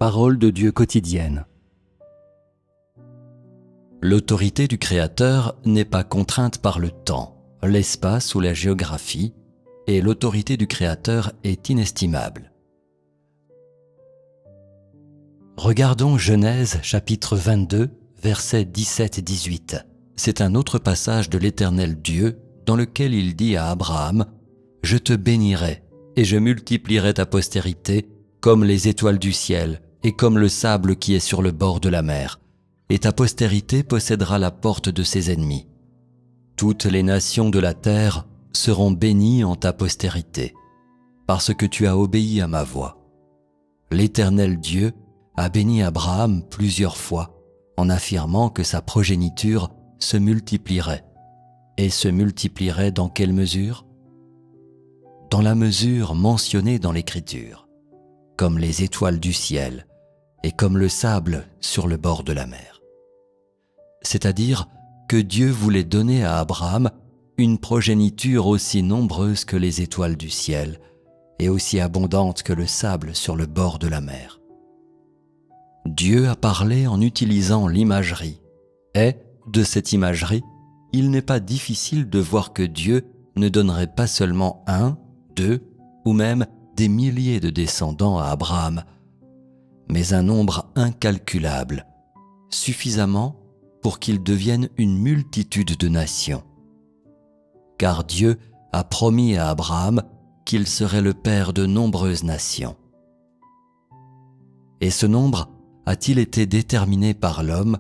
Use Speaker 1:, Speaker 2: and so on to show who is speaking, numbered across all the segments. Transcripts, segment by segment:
Speaker 1: Parole de Dieu quotidienne. L'autorité du Créateur n'est pas contrainte par le temps, l'espace ou la géographie, et l'autorité du Créateur est inestimable. Regardons Genèse chapitre 22, versets 17 et 18. C'est un autre passage de l'Éternel Dieu dans lequel il dit à Abraham « Je te bénirai et je multiplierai ta postérité comme les étoiles du ciel et comme le sable qui est sur le bord de la mer, et ta postérité possédera la porte de ses ennemis. Toutes les nations de la terre seront bénies en ta postérité, parce que tu as obéi à ma voix. » L'Éternel Dieu a béni Abraham plusieurs fois en affirmant que sa progéniture se multiplierait. Et se multiplierait dans quelle mesure ? Dans la mesure mentionnée dans l'Écriture, comme les étoiles du ciel et comme le sable sur le bord de la mer. C'est-à-dire que Dieu voulait donner à Abraham une progéniture aussi nombreuse que les étoiles du ciel et aussi abondante que le sable sur le bord de la mer. Dieu a parlé en utilisant l'imagerie. Et, de cette imagerie, il n'est pas difficile de voir que Dieu ne donnerait pas seulement 1, 2 ou même des milliers de descendants à Abraham, mais un nombre incalculable, suffisamment pour qu'il devienne une multitude de nations. Car Dieu a promis à Abraham qu'il serait le père de nombreuses nations. Et ce nombre a-t-il été déterminé par l'homme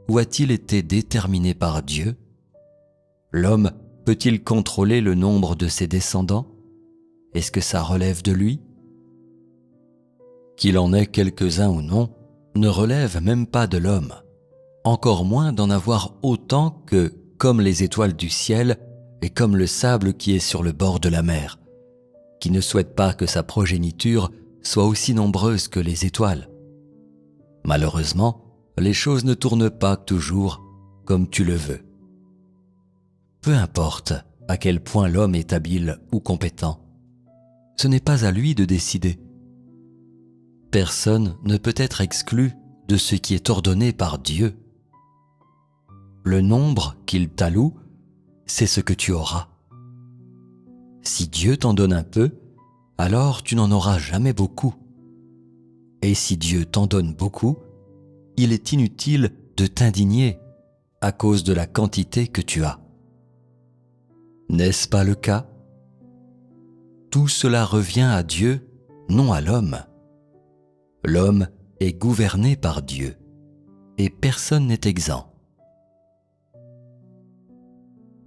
Speaker 1: ou a-t-il été déterminé par Dieu ? L'homme peut-il contrôler le nombre de ses descendants ? Est-ce que ça relève de lui ? Qu'il en ait quelques-uns ou non, ne relève même pas de l'homme, encore moins d'en avoir autant que, comme les étoiles du ciel et comme le sable qui est sur le bord de la mer, qui ne souhaite pas que sa progéniture soit aussi nombreuse que les étoiles. Malheureusement, les choses ne tournent pas toujours comme tu le veux. Peu importe à quel point l'homme est habile ou compétent, ce n'est pas à lui de décider. Personne ne peut être exclu de ce qui est ordonné par Dieu. Le nombre qu'il t'alloue, c'est ce que tu auras. Si Dieu t'en donne un peu, alors tu n'en auras jamais beaucoup. Et si Dieu t'en donne beaucoup, il est inutile de t'indigner à cause de la quantité que tu as. N'est-ce pas le cas ? Tout cela revient à Dieu, non à l'homme. L'homme est gouverné par Dieu, et personne n'est exempt.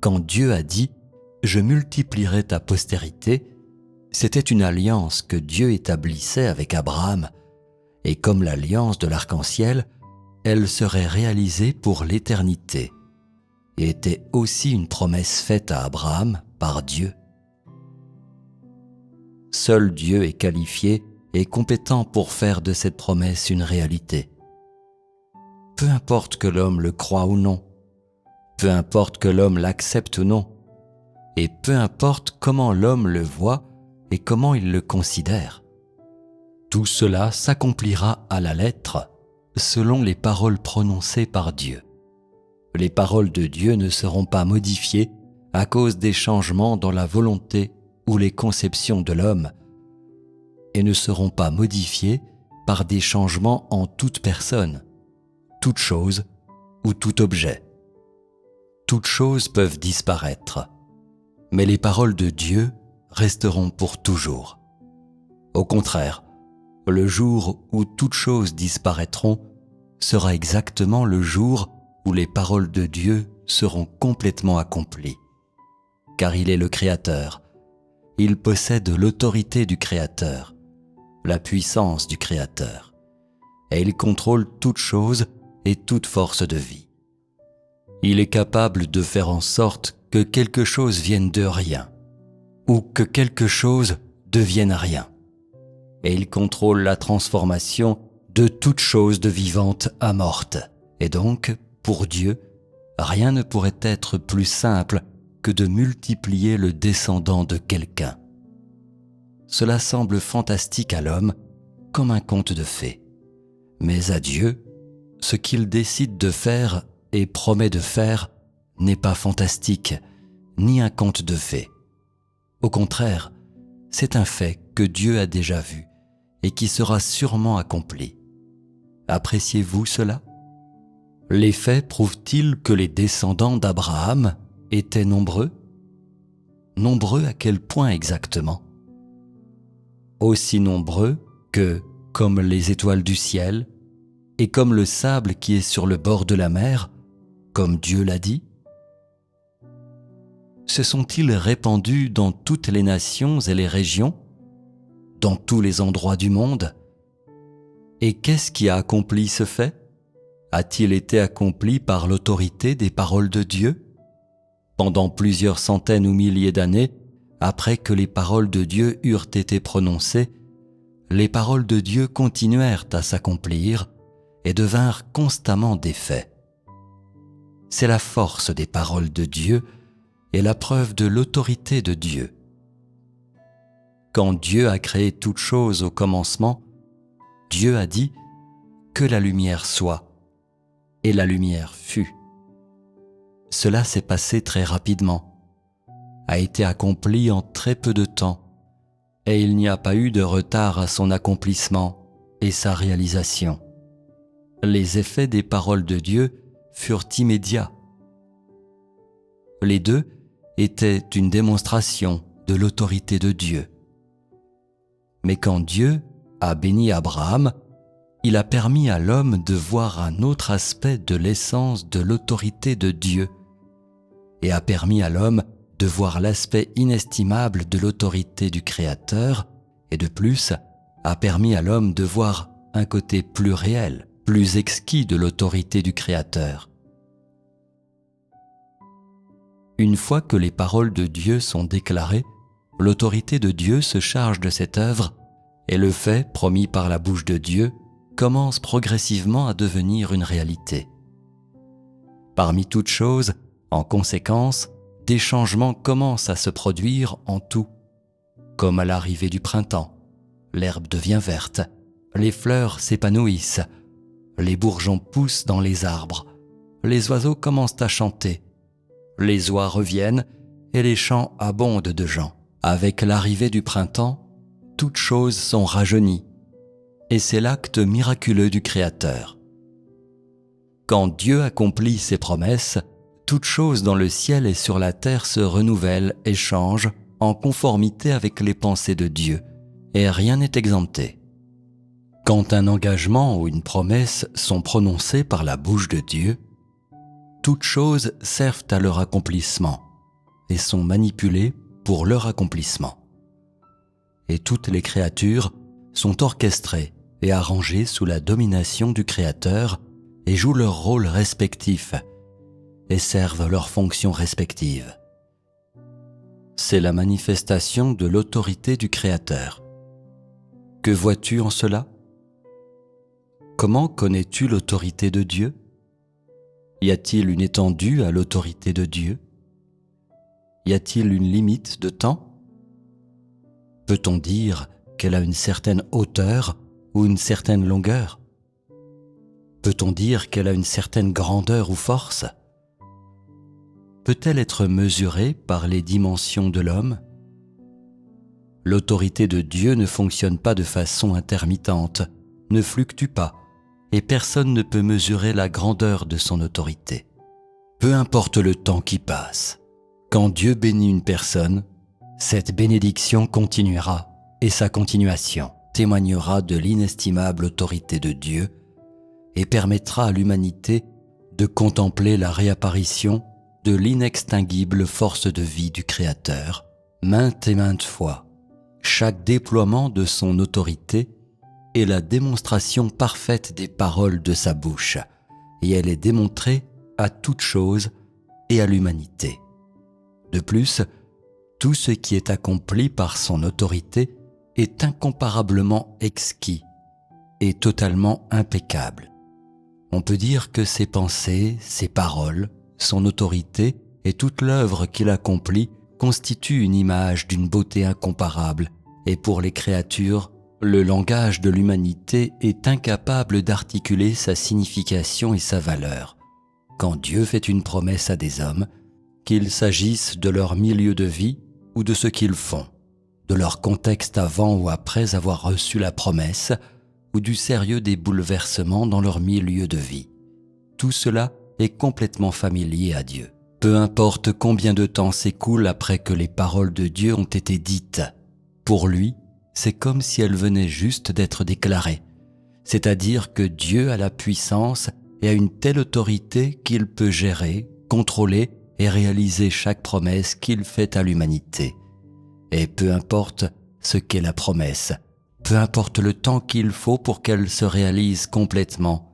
Speaker 1: Quand Dieu a dit « Je multiplierai ta postérité », c'était une alliance que Dieu établissait avec Abraham, et comme l'alliance de l'arc-en-ciel, elle serait réalisée pour l'éternité, et était aussi une promesse faite à Abraham par Dieu. Seul Dieu est qualifié et compétent pour faire de cette promesse une réalité. Peu importe que l'homme le croie ou non, peu importe que l'homme l'accepte ou non, et peu importe comment l'homme le voit et comment il le considère. Tout cela s'accomplira à la lettre selon les paroles prononcées par Dieu. Les paroles de Dieu ne seront pas modifiées à cause des changements dans la volonté ou les conceptions de l'homme et ne seront pas modifiées par des changements en toute personne, toute chose ou tout objet. Toutes choses peuvent disparaître, mais les paroles de Dieu resteront pour toujours. Au contraire, le jour où toutes choses disparaîtront sera exactement le jour où les paroles de Dieu seront complètement accomplies. Car il est le Créateur, il possède l'autorité du Créateur, la puissance du Créateur, et il contrôle toute chose et toute force de vie. Il est capable de faire en sorte que quelque chose vienne de rien, ou que quelque chose devienne rien. Et il contrôle la transformation de toute chose de vivante à morte. Et donc, pour Dieu, rien ne pourrait être plus simple que de multiplier le descendant de quelqu'un. Cela semble fantastique à l'homme, comme un conte de fées. Mais à Dieu, ce qu'il décide de faire et promet de faire n'est pas fantastique, ni un conte de fées. Au contraire, c'est un fait que Dieu a déjà vu et qui sera sûrement accompli. Appréciez-vous cela? Les faits prouvent-ils que les descendants d'Abraham étaient nombreux? Nombreux à quel point exactement? Aussi nombreux que, comme les étoiles du ciel, et comme le sable qui est sur le bord de la mer, comme Dieu l'a dit? Se sont-ils répandus dans toutes les nations et les régions, dans tous les endroits du monde? Et qu'est-ce qui a accompli ce fait? A-t-il été accompli par l'autorité des paroles de Dieu? Pendant plusieurs centaines ou milliers d'années, après que les paroles de Dieu eurent été prononcées, les paroles de Dieu continuèrent à s'accomplir et devinrent constamment des faits. C'est la force des paroles de Dieu et la preuve de l'autorité de Dieu. Quand Dieu a créé toute chose au commencement, Dieu a dit « Que la lumière soit », et la lumière fut. Cela s'est passé très rapidement, a été accompli en très peu de temps, et il n'y a pas eu de retard à son accomplissement et sa réalisation. Les effets des paroles de Dieu furent immédiats. Les deux étaient une démonstration de l'autorité de Dieu. Mais quand Dieu a béni Abraham, il a permis à l'homme de voir un autre aspect de l'essence de l'autorité de Dieu et a permis à l'homme de voir l'aspect inestimable de l'autorité du Créateur et de plus a permis à l'homme de voir un côté plus réel, plus exquis de l'autorité du Créateur. Une fois que les paroles de Dieu sont déclarées, l'autorité de Dieu se charge de cette œuvre et le fait promis par la bouche de Dieu commence progressivement à devenir une réalité. Parmi toutes choses, en conséquence, des changements commencent à se produire en tout, comme à l'arrivée du printemps. L'herbe devient verte, les fleurs s'épanouissent, les bourgeons poussent dans les arbres, les oiseaux commencent à chanter, les oies reviennent et les champs abondent de gens. Avec l'arrivée du printemps, toutes choses sont rajeunies, et c'est l'acte miraculeux du Créateur. Quand Dieu accomplit ses promesses, toutes choses dans le ciel et sur la terre se renouvellent et changent en conformité avec les pensées de Dieu, et rien n'est exempté. Quand un engagement ou une promesse sont prononcés par la bouche de Dieu, toutes choses servent à leur accomplissement et sont manipulées pour leur accomplissement. Et toutes les créatures sont orchestrées et arrangées sous la domination du Créateur et jouent leur rôle respectif et servent leurs fonctions respectives. C'est la manifestation de l'autorité du Créateur. Que vois-tu en cela? Comment connais-tu l'autorité de Dieu? Y a-t-il une étendue à l'autorité de Dieu? Y a-t-il une limite de temps? Peut-on dire qu'elle a une certaine hauteur ou une certaine longueur? Peut-on dire qu'elle a une certaine grandeur ou force? Peut-elle être mesurée par les dimensions de l'homme? L'autorité de Dieu ne fonctionne pas de façon intermittente, ne fluctue pas, et personne ne peut mesurer la grandeur de son autorité. Peu importe le temps qui passe, quand Dieu bénit une personne, cette bénédiction continuera et sa continuation témoignera de l'inestimable autorité de Dieu et permettra à l'humanité de contempler la réapparition de l'inextinguible force de vie du Créateur, maintes et maintes fois. Chaque déploiement de son autorité est la démonstration parfaite des paroles de sa bouche, et elle est démontrée à toute chose et à l'humanité. De plus, tout ce qui est accompli par son autorité est incomparablement exquis et totalement impeccable. On peut dire que ses pensées, ses paroles, son autorité et toute l'œuvre qu'il accomplit constituent une image d'une beauté incomparable et pour les créatures, le langage de l'humanité est incapable d'articuler sa signification et sa valeur. Quand Dieu fait une promesse à des hommes, qu'il s'agisse de leur milieu de vie ou de ce qu'ils font, de leur contexte avant ou après avoir reçu la promesse, ou du sérieux des bouleversements dans leur milieu de vie. Tout cela est complètement familier à Dieu. Peu importe combien de temps s'écoule après que les paroles de Dieu ont été dites, pour lui, c'est comme si elles venaient juste d'être déclarées, c'est-à-dire que Dieu a la puissance et a une telle autorité qu'il peut gérer, contrôler et réaliser chaque promesse qu'il fait à l'humanité. Et peu importe ce qu'est la promesse, peu importe le temps qu'il faut pour qu'elle se réalise complètement,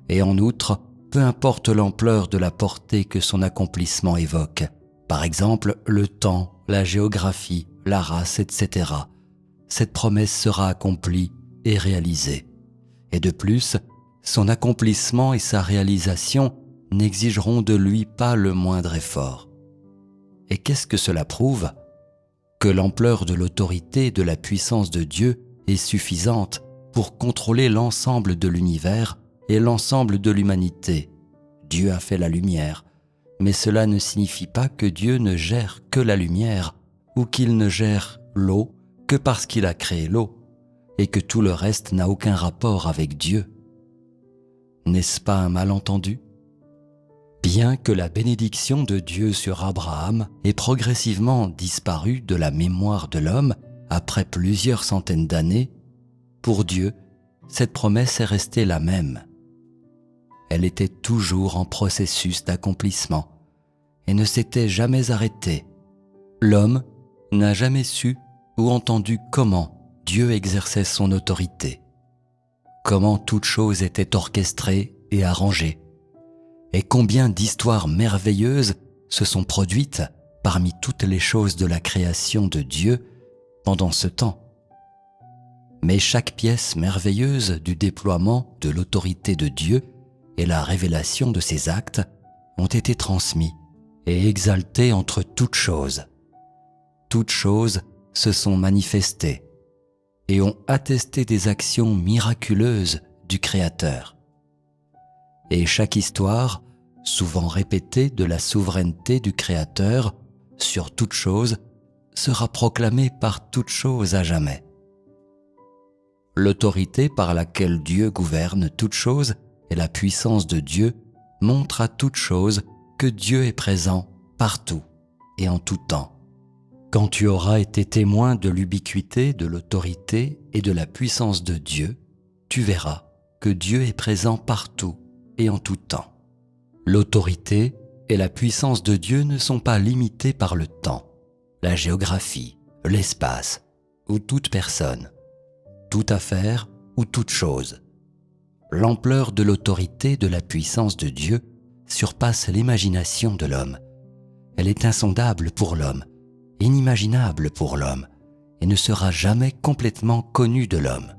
Speaker 1: et en outre, peu importe l'ampleur de la portée que son accomplissement évoque, par exemple le temps, la géographie, la race, etc., cette promesse sera accomplie et réalisée. Et de plus, son accomplissement et sa réalisation n'exigeront de lui pas le moindre effort. Et qu'est-ce que cela prouve ? Que l'ampleur de l'autorité et de la puissance de Dieu est suffisante pour contrôler l'ensemble de l'univers et l'ensemble de l'humanité. Dieu a fait la lumière, mais cela ne signifie pas que Dieu ne gère que la lumière ou qu'il ne gère l'eau que parce qu'il a créé l'eau et que tout le reste n'a aucun rapport avec Dieu. N'est-ce pas un malentendu ? Bien que la bénédiction de Dieu sur Abraham ait progressivement disparu de la mémoire de l'homme après plusieurs centaines d'années, pour Dieu, cette promesse est restée la même. Elle était toujours en processus d'accomplissement et ne s'était jamais arrêtée. L'homme n'a jamais su ou entendu comment Dieu exerçait son autorité, comment toute chose était orchestrée et arrangée, et combien d'histoires merveilleuses se sont produites parmi toutes les choses de la création de Dieu pendant ce temps. Mais chaque pièce merveilleuse du déploiement de l'autorité de Dieu et la révélation de ses actes ont été transmis et exaltés entre toutes choses. Toutes choses se sont manifestées et ont attesté des actions miraculeuses du Créateur. Et chaque histoire, souvent répétée de la souveraineté du Créateur sur toute chose, sera proclamée par toute chose à jamais. L'autorité par laquelle Dieu gouverne toute chose et la puissance de Dieu montrent à toute chose que Dieu est présent partout et en tout temps. Quand tu auras été témoin de l'ubiquité, de l'autorité et de la puissance de Dieu, tu verras que Dieu est présent partout et en tout temps. L'autorité et la puissance de Dieu ne sont pas limitées par le temps, la géographie, l'espace ou toute personne, toute affaire ou toute chose. L'ampleur de l'autorité et de la puissance de Dieu surpasse l'imagination de l'homme. Elle est insondable pour l'homme, inimaginable pour l'homme, et ne sera jamais complètement connue de l'homme.